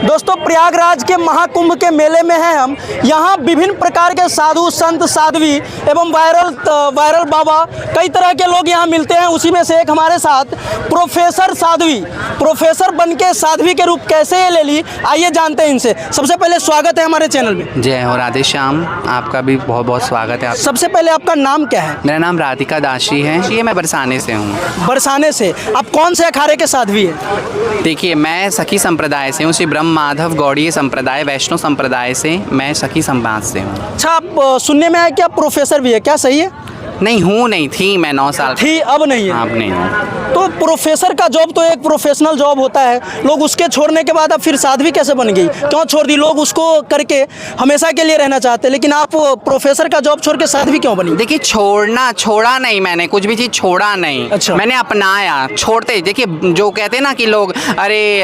दोस्तों प्रयागराज के महाकुंभ के मेले में हैं हम। यहाँ विभिन्न प्रकार के साधु संत साध्वी एवं वायरल बाबा कई तरह के लोग यहाँ मिलते हैं। उसी में से एक हमारे साथ प्रोफेसर साध्वी, प्रोफेसर बन के साध्वी के रूप कैसे ये ले ली, आइए जानते हैं इनसे। सबसे पहले स्वागत है हमारे चैनल में। जय हो राधे श्याम, आपका भी बहुत बहुत स्वागत है। सबसे पहले आपका नाम क्या है? मेरा नाम राधिका दासी है। ये मैं बरसाने से हूँ। बरसाने से। आप कौन से अखाड़े के साध्वी हैं? देखिए, मैं सखी संप्रदाय से हूँ, श्री ब्रह्म माधव गौड़ीय संप्रदाय वैष्णव संप्रदाय से। मैं सखी समाज से हूँ। अच्छा, आप सुनने में आया कि आप प्रोफेसर भी है, क्या सही है? नहीं थी, मैं 9 साल थी, अब नहीं है। अब नहीं हूँ। तो प्रोफेसर का जॉब तो एक प्रोफेशनल जॉब होता है, लोग उसके छोड़ने के बाद अब फिर साध्वी कैसे बन गई, क्यों छोड़ दी? लोग उसको करके हमेशा के लिए रहना चाहते हैं, लेकिन आप प्रोफेसर का जॉब छोड़ के साध्वी क्यों बनी? देखिए, छोड़ा नहीं, मैंने कुछ भी चीज़ छोड़ा नहीं। अच्छा। मैंने अपनाया। छोड़ते, देखिए जो कहते हैं ना कि लोग अरे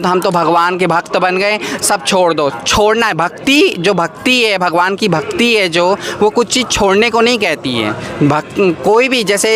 हम तो भगवान के भक्त बन गए, सब छोड़ दो। छोड़ना है, भक्ति जो भक्ति है, भगवान की भक्ति है जो, वो कुछ चीज़ छोड़ने को नहीं कहती है। कोई भी जैसे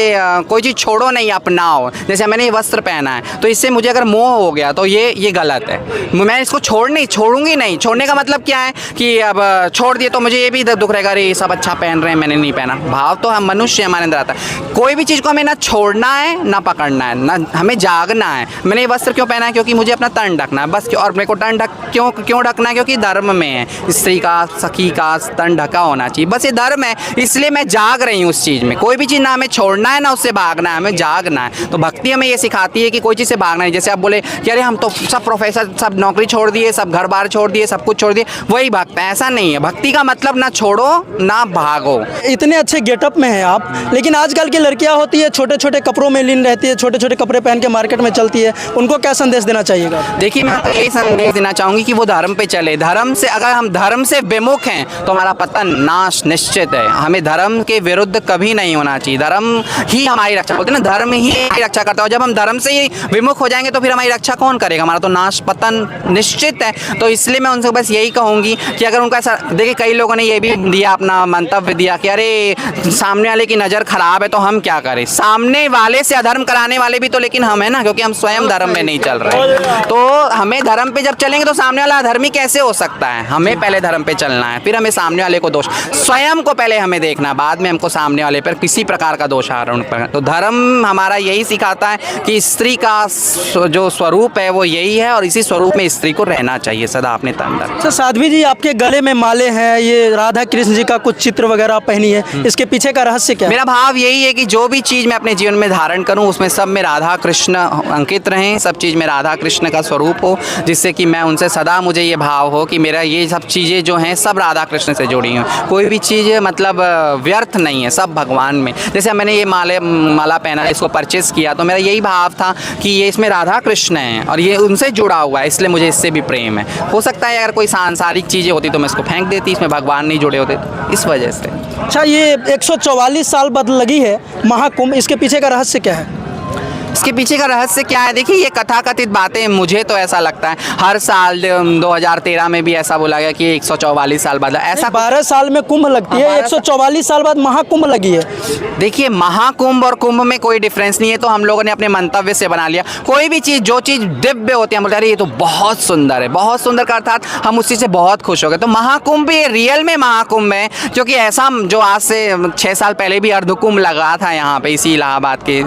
कोई चीज़ छोड़ो नहीं, अपनाओ। जैसे मैंने ये वस्त्र पहना है तो इससे मुझे अगर मोह हो गया तो ये गलत है। मैं इसको छोड़ूंगी नहीं। छोड़ने का मतलब क्या है कि अब छोड़ दिए तो मुझे ये भी दुख रहेगा, अरे ये सब अच्छा पहन रहे हैं, मैंने नहीं पहना। भाव तो हम मनुष्य हमारे अंदर आता है। कोई भी चीज़ को हमें ना छोड़ना है ना पकड़ना है, ना हमें जागना है। मैंने ये वस्त्र क्यों पहना है? क्योंकि मुझे अपना तन ढकना है बस। और मेरे को तन क्यों ढकना है? क्योंकि धर्म में है, स्त्री का सखी का तन ढका होना चाहिए, बस ये धर्म है। इसलिए मैं जाग रही हूँ उस चीज़ में। कोई भी चीज़ ना हमें छोड़ना है ना उससे भागना है, हमें जागना है। तो भक्ति हमें ये सिखाती है कि कोई चीज़ से भागना है। जैसे आप बोले कि अरे हम तो सब प्रोफेसर, सब नौकरी छोड़ दिए, सब घर बार छोड़ दिए, सब कुछ छोड़ दिए, वही भक्त है। ऐसा नहीं है। भक्ति का मतलब ना छोड़ो ना भागो। इतने अच्छे गेटअप में हैं आप, लेकिन आजकल की लड़कियां होती है छोटे छोटे कपड़ों में लीन रहती है, छोटे छोटे कपड़े पहन के मार्केट में चलती है, उनको क्या संदेश देना चाहिएगा? देखिए, मैं तो यही संदेश देना चाहूँगी कि वो धर्म पे चले। धर्म से अगर हम धर्म से विमुख हैं तो हमारा पतन नाश निश्चित है। हमें धर्म के विरुद्ध कभी नहीं होना चाहिए। धर्म ही हमारी रक्षा, बोलते हैं ना, धर्म ही रक्षा करता है। जब हम धर्म से ही विमुख हो जाएंगे तो फिर हमारी रक्षा कौन करेगा? हमारा तो नाश पतन निश्चित है। तो इसलिए मैं उनसे बस यही कहूँगी कि अगर उनका ऐसा, देखिए कई लोगों ने ये भी दिया, अपना मंतव्य दिया कि अरे सामने वाले की नज़र खराब है तो हम क्या करें। सामने वाले से अधर्म कराने वाले भी तो लेकिन हम है ना, क्योंकि हम स्वयं धर्म में नहीं चल रहे। तो हमें धर्म पे जब चलेंगे तो सामने वाला अधर्मी कैसे हो सकता है? हमें पहले धर्म पे चलना है, फिर हमें सामने वाले को दोष, स्वयं को पहले हमें देखना, बाद में हमको सामने वाले पर किसी प्रकार का दोष आरोप पर। तो धर्म हमारा यही सिखाता है कि स्त्री का जो स्वरूप है वो यही है और इसी स्वरूप में स्त्री को रहना चाहिए सदा अपने अंदर। सर साध्वी जी, आपके गले में माले हैं, ये राधा कृष्ण जी का कुछ चित्र वगैरह पहनी है, इसके पीछे का रहस्य क्या है? मेरा भाव यही है कि जो भी चीज़ मैं अपने जीवन में धारण करूं उसमें सब में राधा कृष्ण अंकित रहें, सब चीज़ में राधा कृष्ण का स्वरूप हो, जिससे कि मैं उनसे सदा, मुझे ये भाव हो कि मेरा ये सब चीज़ें जो हैं सब राधा कृष्ण से जुड़ी हुई। कोई भी चीज़ मतलब व्यर्थ नहीं है, सब भगवान में। जैसे मैंने ये माला पहना, इसको परचेस किया तो मेरा यही भाव था कि ये इसमें राधा कृष्ण है और ये उनसे जुड़ा हुआ है, इसलिए मुझे इससे भी प्रेम है। हो सकता है अगर कोई सांसारिक चीज़ें होती तो मैं इसको फेंक देती, इसमें भगवान नहीं जुड़े होते, इस वजह से। अच्छा, ये 144 साल बाद लगी है महाकुंभ, इसके पीछे का रहस्य क्या है? इसके पीछे का रहस्य क्या है? देखिए, ये कथाकथित बातें, मुझे तो ऐसा लगता है हर साल 2013 में भी ऐसा बोला गया कि 144 साल बाद, ऐसा 12 साल में कुंभ लगती है, 144 साल बाद महाकुंभ लगी है। देखिए, महाकुंभ और कुंभ में कोई डिफरेंस नहीं है, तो हम लोगों ने अपने मंतव्य से बना लिया। कोई भी चीज़, जो चीज़ दिव्य होती है, हम बोलते हैं ये तो बहुत सुंदर है, बहुत सुंदर का अर्थात हम उसी से बहुत खुश हो गए। तो महाकुंभ भी रियल में महाकुंभ है, क्योंकि ऐसा जो आज से 6 साल पहले भी अर्धकुंभ लगा था यहाँ पे, इसी इलाहाबाद के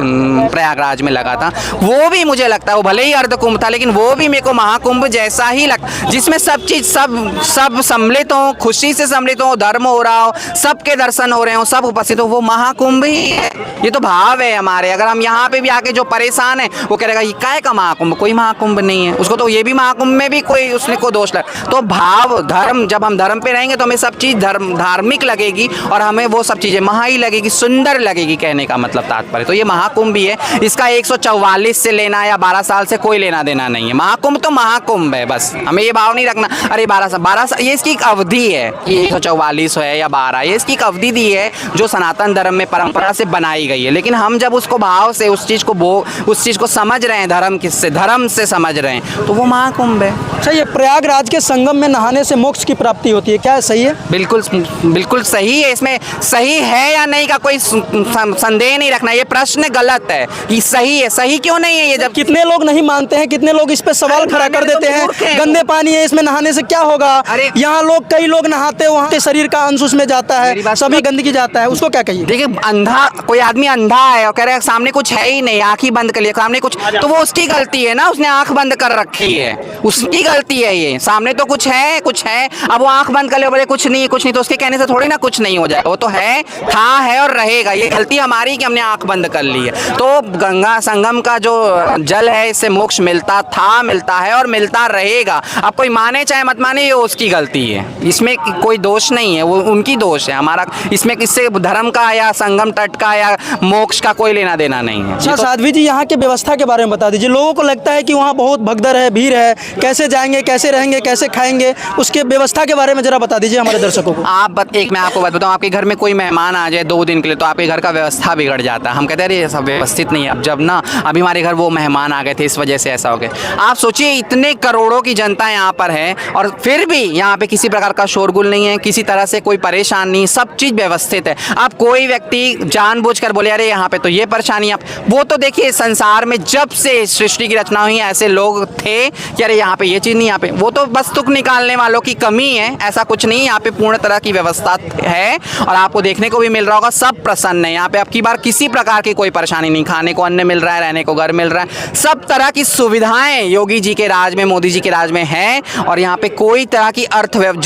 प्रयागराज में लगा था, वो भी मुझे लगता है, वो भले ही अर्धकुंभ था लेकिन वो भी मेरे को महाकुंभ जैसा ही जिसमें सब चीज़ सब सम्मिलित हो, खुशी से सम्मिलित हो, धर्म हो रहा हो, सबके दर्शन हो रहे हो, सब उपस्थित हो, वो महाकुंभ ही है। ये तो भाव है हमारे। अगर हम यहाँ पे भी आके जो परेशान है वो कह रहेगा ये काय का महाकुंभ, कोई महाकुंभ नहीं है उसको, तो ये भी महाकुंभ में भी कोई उसने को दोष लगा। तो भाव धर्म, जब हम धर्म पे रहेंगे तो हमें सब चीज़ धार्मिक लगेगी और हमें वो सब चीज़ें महा ही लगेगी, सुंदर लगेगी, कहने का मतलब तात्पर्य। तो ये महाकुंभ भी है, इसका 144 से लेना या 12 साल से कोई लेना देना नहीं है। महाकुंभ तो महाकुंभ है, बस हमें ये भाव नहीं रखना अरे 12 साल, ये इसकी एक अवधि है कि 144 है या 12, ये इसकी एक अवधि दी है जो सनातन धर्म में परंपरा से बनाई गई है। लेकिन हम जब उसको भाव से उस चीज़ को समझ रहे हैं, धर्म से समझ रहे हैं, तो वो महाकुंभ है। अच्छा, ये प्रयागराज के संगम में नहाने से मोक्ष की प्राप्ति होती है, क्या सही है? बिल्कुल सही है। इसमें सही है या नहीं का कोई संदेह नहीं रखना, ये प्रश्न गलत है। ये सही सही है, सही क्यों नहीं है ये? जब कितने लोग नहीं मानते हैं, कितने लोग इस पे सवाल अरे खड़ा कर मानने तो देते मूर्ख हैं, हैं। गंदे पानी है, इसमें नहाने से क्या होगा। अरे यहाँ लोग, कई लोग नहाते हैं, वहाँ के शरीर का अंश उसमें जाता मेरी है, बात सभी गंदगी जाता है, उसको क्या कहिए। देखिए, अंधा कोई आदमी अंधा है और कह रहा है सामने कुछ है ही नहीं, आंख ही बंद कर लिया, सामने कुछ, तो वो उसकी गलती है ना, उसने आंख बंद कर रखी है, उसकी गलती है ये। सामने तो कुछ है, कुछ है, अब वो आंख बंद कर ले, बोले कुछ नहीं, कुछ नहीं, तो उसके कहने से थोड़ी ना कुछ नहीं हो जाए। वो तो है, था, है और रहेगा। ये गलती हमारी कि हमने आंख बंद कर ली है। तो गंगा संगम का जो जल है, इससे मोक्ष मिलता था, मिलता है और मिलता रहेगा। अब कोई माने चाहे मत माने, ये उसकी गलती है, इसमें कोई दोष नहीं है, वो उनकी दोष है। हमारा इसमें किससे धर्म का या संगम तट का या मोक्ष का कोई लेना देना नहीं है। अच्छा साध्वी जी, यहाँ की व्यवस्था के बारे में बता दीजिए। लोगों को लगता है कि वहाँ बहुत भगदड़ है, भीड़ है, कैसे जाएंगे, कैसे रहेंगे, कैसे खाएंगे, उसके व्यवस्था के बारे में जरा बता दीजिए हमारे दर्शकों को। एक मैं आपको बात बताऊं, आपके घर में कोई मेहमान आ जाए 2 दिन के लिए, तो आपके घर का व्यवस्था बिगड़ जाता है। हम कहते हैं अरे ये सब व्यवस्थित नहीं है। अब जब ना अभी हमारे घर वो मेहमान आ गए थे, इस वजह से ऐसा हो गया। आप सोचिए, इतने करोड़ों की जनता यहाँ पर है और फिर भी यहाँ पे किसी प्रकार का शोरगुल नहीं है, किसी तरह से कोई परेशान नहीं, सब चीज़ व्यवस्थित है। अब कोई व्यक्ति जानबूझकर बोले अरे यहाँ पे तो ये परेशानी, आप वो तो देखिए, संसार में जब से सृष्टि की रचना हुई ऐसे लोग थे कि अरे यहाँ पे ये चीज़ नहीं, यहाँ पे वो तो बस तुक निकालने वालों की कमी है, ऐसा कुछ नहीं। यहाँ पे पूर्ण तरह की व्यवस्था है और आपको देखने को भी मिल रहा होगा, सब प्रसन्न है यहाँ पे। अब की बार किसी प्रकार की कोई परेशानी नहीं, खाने को अन्न मिल रहा है, रहने को घर मिल रहा है, सब तरह की सुविधाएं योगी जी के राज में, मोदी जी के राज में है। और यहाँ पे कोई तरह की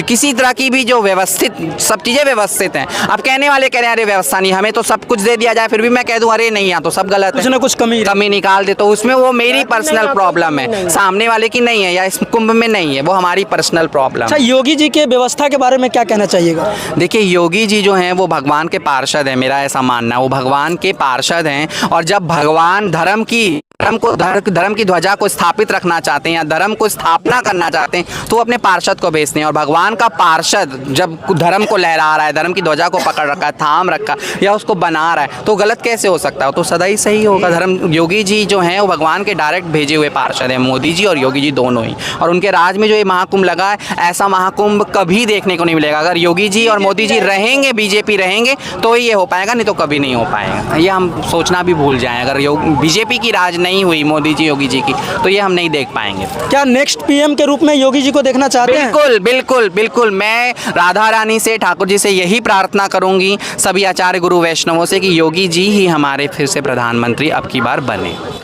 किसी तरह की भी जो व्यवस्थित, सब चीज़ें व्यवस्थित हैं। अब कहने वाले कह रहे हैं अरे व्यवस्था नहीं, हमें तो सब कुछ दे दिया जाए, फिर भी मैं कह दूं अरे नहीं, यहाँ तो सब गलत है, कुछ ना कुछ कमी निकाल दे, तो उसमें वो मेरी पर्सनल प्रॉब्लम है, सामने वाले की नहीं है, या इस कुंभ में नहीं है, वो हमारी पर्सनल प्रॉब्लम। अच्छा, योगी जी के व्यवस्था के बारे में क्या कहना चाहिएगा। देखिए, योगी जी जो हैं वो भगवान के पार्षद हैं, मेरा ऐसा मानना है, वो भगवान के पार्षद हैं। और जब भगवान धर्म की ध्वजा को स्थापित रखना चाहते हैं या धर्म को स्थापना करना चाहते हैं, तो वो अपने पार्षद को भेजते हैं। और भगवान का पार्षद जब धर्म को लहरा रहा है, धर्म की ध्वजा को पकड़ रखा है, थाम रखा या उसको बना रहा है, तो गलत कैसे हो सकता है? तो सदा ही सही होगा। योगी जी जो हैं वो भगवान के डायरेक्ट भेजे हुए पार्षद हैं, मोदी जी और योगी जी दोनों ही। और उनके राज में जो ये महाकुंभ लगा है, ऐसा महाकुंभ कभी देखने को नहीं मिलेगा। अगर योगी जी और मोदी जी रहेंगे, बीजेपी रहेंगे, तो ही ये हो पाएगा, नहीं तो कभी नहीं हो पाएगा। ये हम सोचना भी भूल जाएं। अगर बीजेपी की राज नहीं हुई, मोदी जी योगी जी की, तो ये हम नहीं देख पाएंगे। क्या नेक्स्ट पीएम के रूप में योगी जी को देखना चाहते हैं? बिल्कुल बिल्कुल बिल्कुल। मैं राधा रानी से, ठाकुर जी से यही प्रार्थना करूंगी, सभी आचार्य गुरु वैष्णवों से, कि योगी जी ही हमारे फिर से प्रधानमंत्री अब की बार बने।